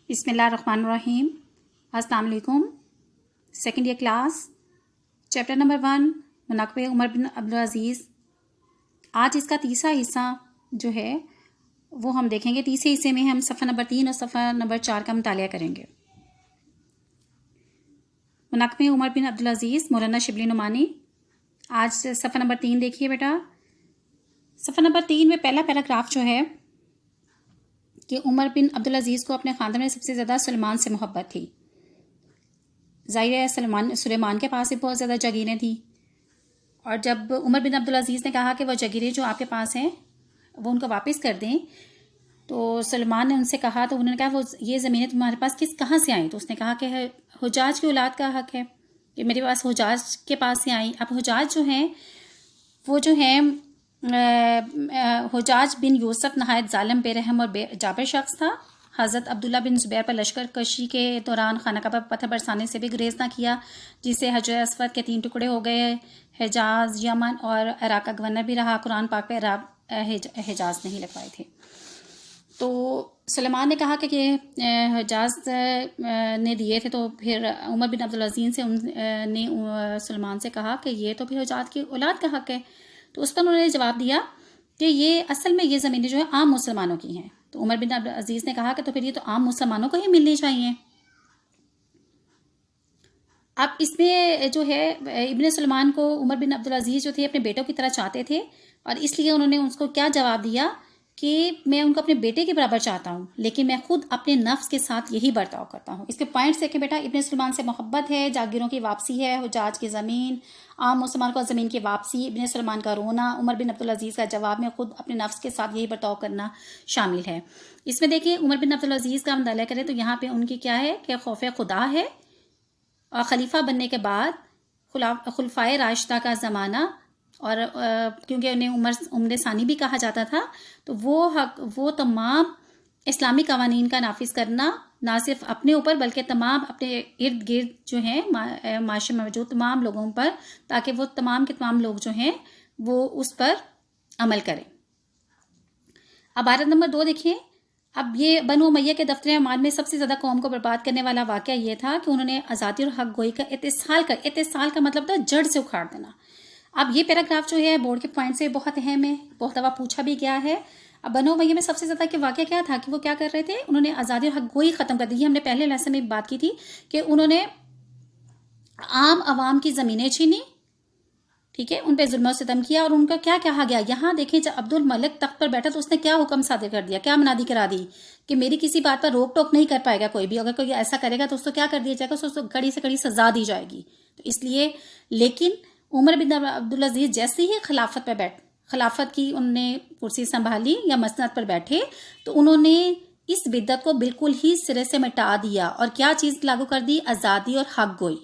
بسم اللہ الرحمن الرحیم. السلام علیکم. Second year class chapter number 1 مناقب عمر بن عبدالعزیز. آج اس کا تیسرا حصہ جو ہے وہ ہم دیکھیں گے. تیسرے حصے میں ہم صفحہ نمبر 3 اور صفحہ نمبر 4 کا مطالعہ کریں گے. مناقب عمر بن عبدالعزیز مولانا شبلی نعمانی. آج صفحہ نمبر 3 دیکھیے بیٹا. صفحہ نمبر 3 میں پہلا پیراگراف جو ہے کہ عمر بن عبدالعزیز کو اپنے خاندان میں سب سے زیادہ سلیمان سے محبت تھی. ظاہر ہے سلیمان کے پاس بھی بہت زیادہ جاگیریں تھیں، اور جب عمر بن عبدالعزیز نے کہا کہ وہ جاگیریں جو آپ کے پاس ہیں وہ ان کو واپس کر دیں، تو سلیمان نے ان سے کہا، تو انہوں نے کہا وہ یہ زمینیں تمہارے پاس کہاں سے آئیں؟ تو اس نے کہا کہ حجاج کی اولاد کا حق ہے کہ میرے پاس حجاج کے پاس سے آئیں. اب حجاج جو ہیں وہ جو ہیں حجاج بن یوسف نہایت ظالم، بے رحم اور بے جابر شخص تھا. حضرت عبداللہ بن زبیر پر لشکر کشی کے دوران خانہ کعبہ پر پتھر برسانے سے بھی گریز نہ کیا، جس سے حجر اسود کے 3 ٹکڑے ہو گئے. حجاز، یمن اور عراق کا گورنر بھی رہا. قرآن پاک پہ حجاز نہیں لکھوائے تھے. تو سلیمان نے کہا کہ حجاز نے دیے تھے، تو پھر عمر بن عبدالعزیز نے سلیمان سے کہا کہ یہ تو پھر حجاز کی اولاد کا حق ہے. تو اس پر انہوں نے جواب دیا کہ یہ اصل میں یہ زمینیں جو ہے عام مسلمانوں کی ہیں. تو عمر بن عبدالعزیز نے کہا کہ تو پھر یہ تو عام مسلمانوں کو ہی ملنی چاہیے. اب اس میں جو ہے ابن سلیمان کو عمر بن عبدالعزیز جو تھے اپنے بیٹوں کی طرح چاہتے تھے، اور اس لیے انہوں نے اس کو کیا جواب دیا کہ میں ان کو اپنے بیٹے کے برابر چاہتا ہوں، لیکن میں خود اپنے نفس کے ساتھ یہی برتاؤ کرتا ہوں. اس کے پوائنٹس دیکھیں بیٹا. ابن سلیمان سے محبت ہے، جاگیروں کی واپسی ہے، حجاج کی زمین، عام مسلمان کو زمین کی واپسی، ابن سلیمان کا رونا، عمر بن عبدالعزیز کا جواب میں خود اپنے نفس کے ساتھ یہی برتاؤ کرنا شامل ہے. اس میں دیکھیں عمر بن عبدالعزیز کا مطالعہ کریں تو یہاں پہ ان کی کیا ہے کہ خوف خدا ہے، اور خلیفہ بننے کے بعد خلفائے راشدہ کا زمانہ، اور کیونکہ انہیں عمر ثانی بھی کہا جاتا تھا، تو وہ تمام اسلامی قوانین کا نافذ کرنا نہ صرف اپنے اوپر بلکہ تمام اپنے ارد گرد جو ہیں معاشرے میں موجود تمام لوگوں پر، تاکہ وہ تمام کے تمام لوگ جو ہیں وہ اس پر عمل کریں. اب عبارت نمبر 2 دیکھیں. اب یہ بنو امیہ کے دفتر اعمال میں سب سے زیادہ قوم کو برباد کرنے والا واقعہ یہ تھا کہ انہوں نے آزادی اور حق گوئی کا اتصال کا مطلب تھا جڑ سے اکھاڑ دینا. اب یہ پیراگراف جو ہے بورڈ کے پوائنٹ سے بہت اہم ہے، بہت دفعہ پوچھا بھی گیا ہے. اب بنو امیہ میں سب سے زیادہ کہ واقعہ کیا تھا کہ وہ کیا کر رہے تھے؟ انہوں نے آزادی اور حق گوئی ختم کر دی. ہم نے پہلے لیسن میں بات کی تھی کہ انہوں نے عام عوام کی زمینیں چھینی، ٹھیک ہے، ان پہ ظلم و ستم کیا، اور ان کا کیا کہا گیا. یہاں دیکھیں جب عبد الملک تخت پر بیٹھا تو اس نے کیا حکم صادر کر دیا، کیا منادی کرا دی کہ میری کسی بات پر روک ٹوک نہیں کر پائے گا کوئی بھی. اگر کوئی ایسا کرے گا تو اس کو کیا کر دیا جائے گا؟ اس کو کڑی سے کڑی سزا دی جائے گی. تو اس لیے لیکن عمر بن عبدالعزیز جیسے ہی خلافت کی انہوں نے کرسی سنبھالی یا مسند پر بیٹھے، تو انہوں نے اس بدعت کو بالکل ہی سرے سے مٹا دیا. اور کیا چیز لاگو کر دی؟ آزادی اور حق گوئی.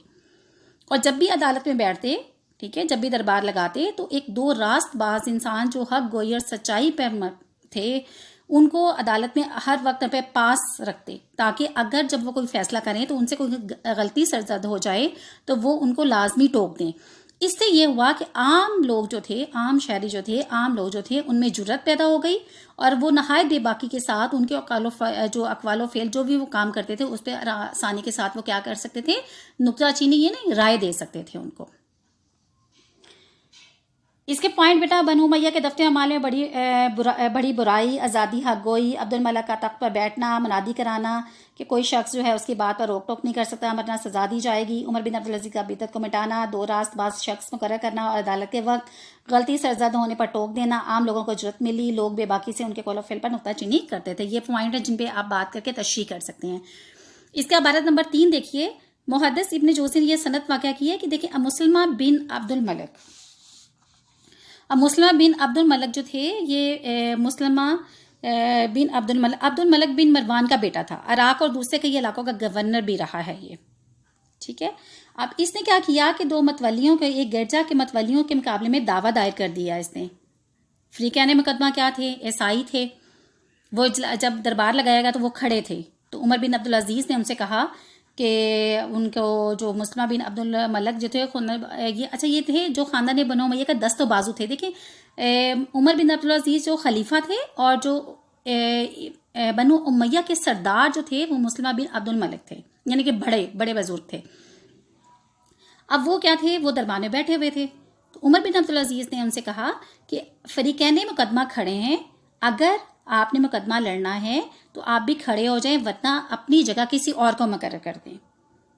اور جب بھی عدالت میں بیٹھتے، ٹھیک ہے، جب بھی دربار لگاتے، تو ایک 2 راست باز انسان جو حق گوئی اور سچائی پر تھے ان کو عدالت میں ہر وقت پہ پاس رکھتے، تاکہ اگر جب وہ کوئی فیصلہ کریں تو ان سے کوئی غلطی سرزد ہو جائے تو وہ ان کو لازمی ٹوک دیں. اس سے یہ ہوا کہ عام لوگ جو تھے، عام شہری جو تھے، عام لوگ جو تھے، ان میں جرت پیدا ہو گئی، اور وہ نہایت بے باکی کے ساتھ ان کے اقوال و فعل جو بھی وہ کام کرتے تھے اس پہ آسانی کے ساتھ وہ کیا کر سکتے تھے؟ نکتہ چینی، یہ نہیں، رائے دے سکتے تھے ان کو. اس کے پوائنٹ بیٹا. بنو امیہ کے دفتر اعمال میں بڑی برائی، آزادی، حق گوئی، عبد الملک کا تخت پر بیٹھنا، منادی کرانا کہ کوئی شخص جو ہے اس کی بات پر روک ٹوک نہیں کر سکتا، ورنہ سزا دی جائے گی. عمر بن عبدالعزیز کا بدعت کو مٹانا، 2 راست باز شخص مقرر کرنا، اور عدالت کے وقت غلطی سرزد ہونے پر ٹوک دینا. عام لوگوں کو جرت ملی، لوگ بے باکی سے ان کے قول و فعل پر نکتہ چینی کرتے تھے. یہ پوائنٹ ہے جن پہ آپ بات کر کے تشریح کر سکتے ہیں. اس کا عبارت نمبر 3 دیکھیے. محدث ابن جوزی نے یہ سند واقعہ کی ہے کہ دیکھیں مسلمہ بن عبد الملک جو تھے، یہ مسلمہ بن عبد الملک بن مروان کا بیٹا تھا. عراق اور دوسرے کئی علاقوں کا گورنر بھی رہا ہے یہ، ٹھیک ہے. اب اس نے کیا کیا کہ 2 متولیوں کے، ایک گرجا کے متولیوں کے مقابلے میں دعویٰ دائر کر دیا. اس نے فریقین مقدمہ کیا تھے؟ عیسائی تھے. وہ جب دربار لگایا گا تو وہ کھڑے تھے. تو عمر بن عبدالعزیز نے ان سے کہا کہ ان کو جو مسلمہ بن عبد الملک جو تھے یہ تھے جو خاندان بنو امیہ کا دست و بازو تھے. دیکھیں عمر بن عبدالعزیز جو خلیفہ تھے اور جو بنو امیہ کے سردار جو تھے وہ مسلمہ بن عبد الملک تھے، یعنی کہ بڑے بڑے بزرگ تھے. اب وہ کیا تھے، وہ دربار میں بیٹھے ہوئے تھے. تو عمر بن عبدالعزیز نے ان سے کہا کہ فریقین مقدمہ کھڑے ہیں، اگر آپ نے مقدمہ لڑنا ہے تو آپ بھی کھڑے ہو جائیں، ورنہ اپنی جگہ کسی اور کو مقرر کر دیں.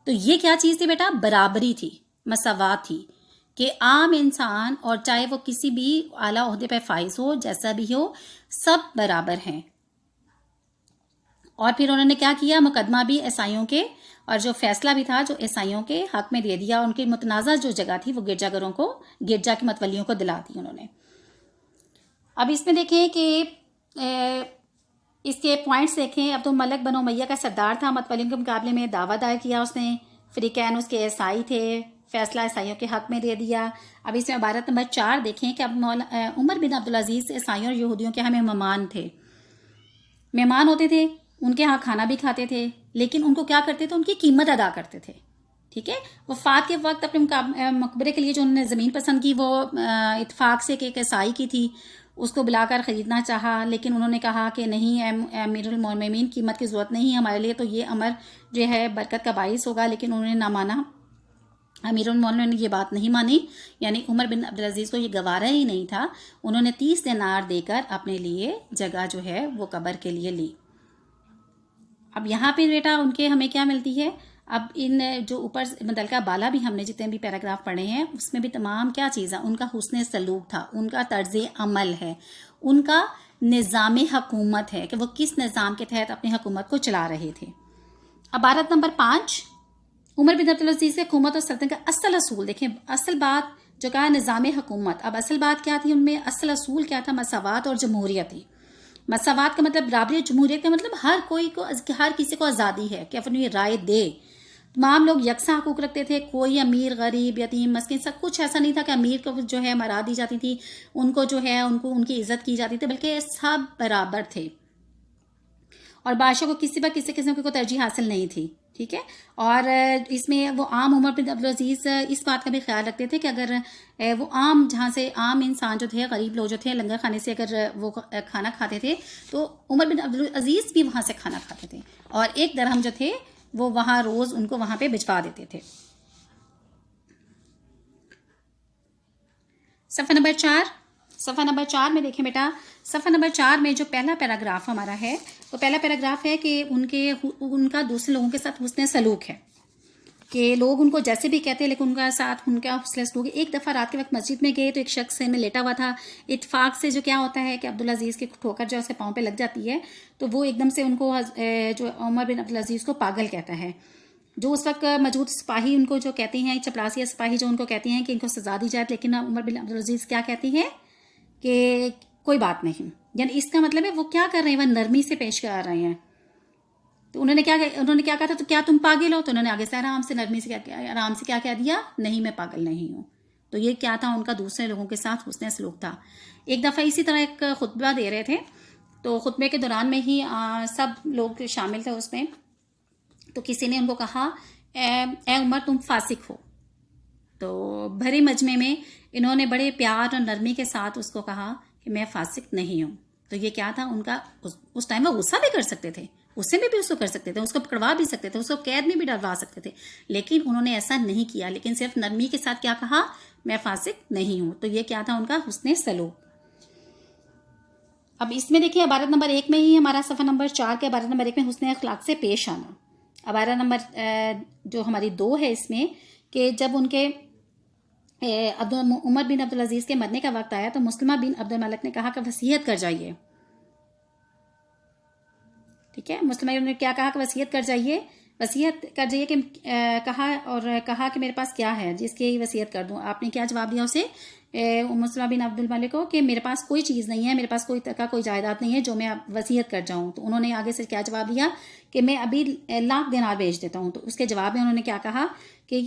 تو یہ کیا چیز تھی بیٹا؟ برابری تھی، مساوات تھی، کہ عام انسان اور چاہے وہ کسی بھی اعلیٰ عہدے پہ فائز ہو، جیسا بھی ہو، سب برابر ہیں. اور پھر انہوں نے کیا کیا، مقدمہ بھی عیسائیوں کے، اور جو فیصلہ بھی تھا جو عیسائیوں کے حق میں دے دیا. ان کی متنازع جو جگہ تھی وہ گرجا گھروں کو، گرجا کے متولیوں کو دلا دی انہوں نے. اب اس میں دیکھیں کہ اس کے پوائنٹس دیکھیں. عبد الملک بن امیہ کا سردار تھا، متولیوں کے مقابلے میں دعویٰ دائر کیا اس نے. فریقین اس کے عیسائی تھے، فیصلہ عیسائیوں کے حق میں دے دیا. اب اس میں عبارت نمبر 4 دیکھیں کہ عمر بن عبدالعزیز عیسائیوں اور یہودیوں کے ہمیں مہمان تھے، مہمان ہوتے تھے، ان کے ہاں کھانا بھی کھاتے تھے، لیکن ان کو کیا کرتے تھے، ان کی قیمت ادا کرتے تھے. ٹھیک ہے. وفات کے وقت اپنے مقبرے کے لیے جو انہوں نے زمین پسند کی وہ اتفاق سے کہ ایک عیسائی کی تھی، اس کو بلا کر خریدنا چاہا، لیکن انہوں نے کہا کہ نہیں امیر المومنین، قیمت کی ضرورت نہیں ہے ہمارے لیے، تو یہ امر جو ہے برکت کا باعث ہوگا. لیکن انہوں نے نہ مانا، امیر المومنین نے یہ بات نہیں مانی، یعنی عمر بن عبدالعزیز کو یہ گوارا ہی نہیں تھا. انہوں نے 30 دینار دے کر اپنے لیے جگہ جو ہے وہ قبر کے لیے لی. اب یہاں پہ بیٹا ان کے ہمیں کیا ملتی ہے، اب ان جو اوپر متعلقہ بالا بھی ہم نے جتنے بھی پیراگراف پڑھے ہیں اس میں بھی تمام کیا چیز ہے، ان کا حسن سلوک تھا، ان کا طرز عمل ہے، ان کا نظام حکومت ہے کہ وہ کس نظام کے تحت اپنی حکومت کو چلا رہے تھے. عبارت نمبر 5، عمر بن عبدالعزیز کی حکومت اور سلطنت کا اصل اصول دیکھیں. اصل بات جو کہا نظام حکومت، اب اصل بات کیا تھی ان میں؟ اصل اصول کیا تھا؟ مساوات اور جمہوریت تھی. مساوات کا مطلب برابری، جمہوریت کا مطلب ہر کسی کو آزادی ہے کہ اپنی رائے دے. تمام لوگ یکساں حقوق رکھتے تھے، کوئی امیر غریب یتیم مسکین سب کچھ ایسا نہیں تھا کہ امیر کو جو ہے مرا دی جاتی تھی، ان کو جو ہے ان کی عزت کی جاتی تھی، بلکہ سب برابر تھے. اور بادشاہ کو کسی پر کسی قسم کی کوئی ترجیح حاصل نہیں تھی. ٹھیک ہے. اور اس میں وہ عام عمر بن عبدالعزیز اس بات کا بھی خیال رکھتے تھے کہ اگر وہ عام جہاں سے عام انسان جو تھے، غریب لوگ جو تھے، لنگر خانے سے اگر وہ کھانا کھاتے تھے تو عمر بن عبدالعزیز بھی وہاں سے کھانا کھاتے تھے، اور ایک درہم جو تھے وہ وہاں روز ان کو وہاں پہ بھجوا دیتے تھے. صفحہ نمبر 4 میں دیکھیں بیٹا، صفحہ نمبر 4 میں جو پہلا پیراگراف ہمارا ہے، وہ پہلا پیراگراف ہے کہ ان کا دوسرے لوگوں کے ساتھ حسن سلوک ہے، کہ لوگ ان کو جیسے بھی کہتے ہیں لیکن ان کا ساتھ ان کا حسن سلوک ہے. ایک دفعہ رات کے وقت مسجد میں گئے تو ایک شخص میں لیٹا ہوا تھا. اتفاق سے جو کیا ہوتا ہے کہ عبدالعزیز کی ٹھوکر جو اسے پاؤں پہ لگ جاتی ہے تو وہ ایک دم سے ان کو جو عمر بن عبدالعزیز کو پاگل کہتا ہے. جو اس وقت موجود سپاہی ان کو جو کہتے ہیں، چپڑاسیہ سپاہی جو ان کو کہتے ہیں کہ ان کو سزا دی جائے، لیکن عمر بن عبدالعزیز کیا کہتی ہیں کہ کوئی بات نہیں. یعنی اس کا مطلب ہے وہ کیا کر رہے ہیں، وہ نرمی سے پیش کر رہے ہیں. تو انہوں نے کیا کہا تھا، تو کیا تم پاگل ہو؟ تو انہوں نے آگے سے آرام سے نرمی سے آرام سے کیا کہہ دیا، نہیں میں پاگل نہیں ہوں. تو یہ کیا تھا، ان کا دوسرے لوگوں کے ساتھ حسن سلوک تھا. ایک دفعہ اسی طرح ایک خطبہ دے رہے تھے، تو خطبے کے دوران میں ہی سب لوگ شامل تھے اس میں. تو کسی نے ان کو کہا اے عمر تم فاسق ہو. تو بھرے مجمع میں انہوں نے بڑے پیار اور نرمی کے ساتھ اس کو کہا کہ میں فاسق نہیں ہوں. تو یہ کیا تھا ان کا، اس ٹائم وہ غصہ بھی کر سکتے تھے، غصے میں بھی اس کو کر سکتے تھے، اس کو پکڑوا بھی سکتے تھے، اس کو قید میں بھی ڈلوا سکتے تھے، لیکن انہوں نے ایسا نہیں کیا، لیکن صرف نرمی کے ساتھ کیا کہا، میں فاسق نہیں ہوں. تو یہ کیا تھا ان کا حسن سلوک. اب اس میں دیکھیں عبارت نمبر 1 میں ہی ہمارا صفحہ نمبر 4 کے عبارت نمبر 1 میں حسن اخلاق سے پیش آنا. عبارت نمبر جو ہماری 2 ہے اس میں کہ جب ان کے عمر بن عبدالعزیز کے مرنے کا وقت آیا تو مسلمہ بن عبد الملک نے کہا کہ وصیت کر جائیے. ٹھیک ہے. مسلمہ نے کیا کہا کہ وصیت کر جائیے کہ کہا کہ میرے پاس کیا ہے جس کی وصیت کر دوں. آپ نے کیا جواب دیا اسے، مسلمہ بن عبد الملک کو، کہ میرے پاس کوئی چیز نہیں ہے، میرے پاس کوئی جائیداد نہیں ہے جو میں وصیت کر جاؤں. تو انہوں نے آگے سے کیا جواب دیا کہ میں ابھی 1,00,000 دینار بیچ دیتا ہوں. تو اس کے جواب میں انہوں نے کیا کہا کہ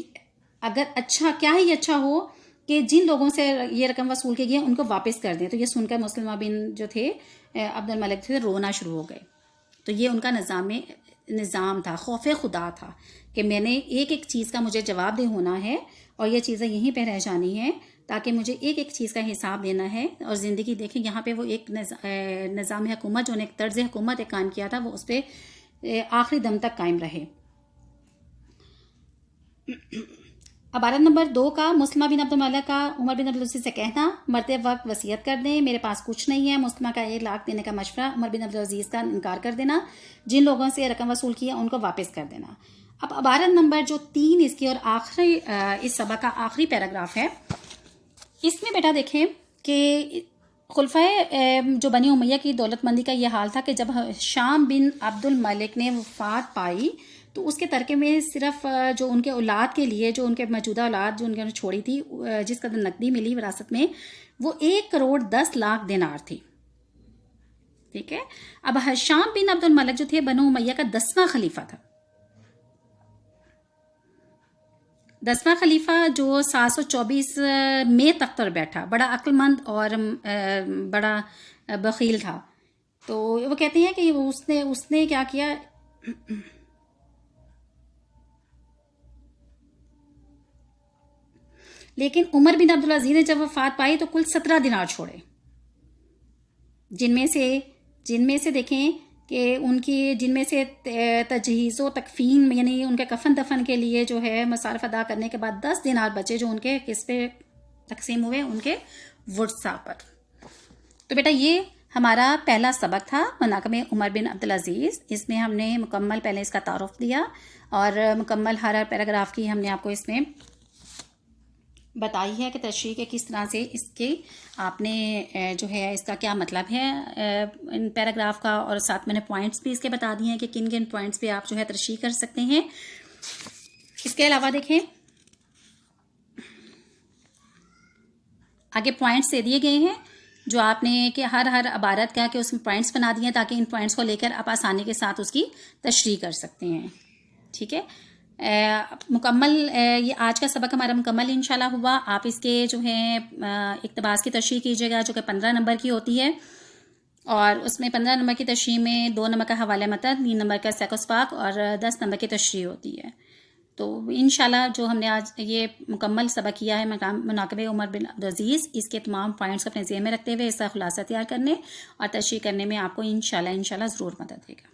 اگر اچھا کیا ہی اچھا ہو کہ جن لوگوں سے یہ رقم وصول کی گئی ہے ان کو واپس کر دیں. تو یہ سن کر مسلمہ بن جو تھے عبد الملک تھے رونا شروع ہو گئے. تو یہ ان کا نظام تھا، خوف خدا تھا کہ میں نے ایک ایک چیز کا مجھے جواب دہ ہونا ہے اور یہ چیزیں یہیں پہ رہ جانی ہیں تاکہ مجھے ایک ایک چیز کا حساب دینا ہے اور زندگی دیکھیں یہاں پہ وہ ایک نظام حکومت جو نے ایک طرز حکومت ایک قائم کیا تھا وہ اس پہ آخری دم تک قائم رہے. عبارت نمبر 2 کا مسلمہ بن عبد الملک کا عمر بن عبدالعزیز سے کہنا مرتے وقت وصیت کر دیں میرے پاس کچھ نہیں ہے. مسلمہ کا 1 لاکھ دینے کا مشورہ عمر بن عبدالعزیز کا انکار کر دینا. جن لوگوں سے رقم وصول کیا ان کو واپس کر دینا. اب عبارت نمبر جو 3 اس کی اور آخری اس سبق کا آخری پیراگراف ہے اس میں بیٹا دیکھیں کہ خلفائے جو بنی امیہ کی دولت مندی کا یہ حال تھا کہ جب ہشام بن عبد الملک نے وفات پائی تو اس کے ترکے میں صرف جو ان کے اولاد کے لیے جو ان کے موجودہ اولاد جو ان نے چھوڑی تھی جس قدر نقدی ملی وراثت میں وہ 1 کروڑ 10 لاکھ دینار تھی. ٹھیک ہے. اب ہشام بن عبد الملک جو تھے بنو امیہ کا 10واں خلیفہ تھا. 10واں خلیفہ جو 724 میں تخت پر بیٹھا بڑا عقل مند اور بڑا بخیل تھا. تو وہ کہتے ہیں کہ اس نے کیا کیا لیکن عمر بن عبدالعزیز نے جب وفات پائی تو کل 17 دینار چھوڑے جن میں سے دیکھیں کہ جن میں سے تجہیز و تکفین یعنی ان کے کفن دفن کے لیے جو ہے مصارف ادا کرنے کے بعد 10 دینار بچے جو ان کے کس پہ تقسیم ہوئے ان کے ورثاء پر. تو بیٹا یہ ہمارا پہلا سبق تھا مناقب عمر بن عبدالعزیز. اس میں ہم نے مکمل پہلے اس کا تعارف دیا اور مکمل ہر پیراگراف کی ہم نے آپ کو اس میں بتائی ہے کہ تشریح کے کس طرح سے اس کے آپ نے جو ہے اس کا کیا مطلب ہے ان پیراگراف کا اور ساتھ میں نے پوائنٹس بھی اس کے بتا دیے ہیں کہ کن کن پوائنٹس پہ آپ جو ہے تشریح کر سکتے ہیں. اس کے علاوہ دیکھیں آگے پوائنٹس دے دیے گئے ہیں جو آپ نے کہ ہر عبارت کا کہ اس میں پوائنٹس بنا دیے ہیں تاکہ ان پوائنٹس کو لے کر آپ آسانی کے ساتھ اس کی تشریح کر سکتے ہیں. ٹھیک ہے. مکمل یہ آج کا سبق ہمارا مکمل انشاءاللہ ہوا. آپ اس کے جو ہے اقتباس کی تشریح کیجیے گا جو کہ 15 نمبر کی ہوتی ہے اور اس میں 15 نمبر کی تشریح میں 2 نمبر کا حوالہ متن 3 نمبر کا سیق و سباق اور 10 نمبر کی تشریح ہوتی ہے. تو انشاءاللہ جو ہم نے آج یہ مکمل سبق کیا ہے مناقب عمر بن عبدالعزیز اس کے تمام پوائنٹس اپنے ذہن میں رکھتے ہوئے اس کا خلاصہ تیار کرنے اور تشریح کرنے میں آپ کو انشاءاللہ ضرور مدد دے گا.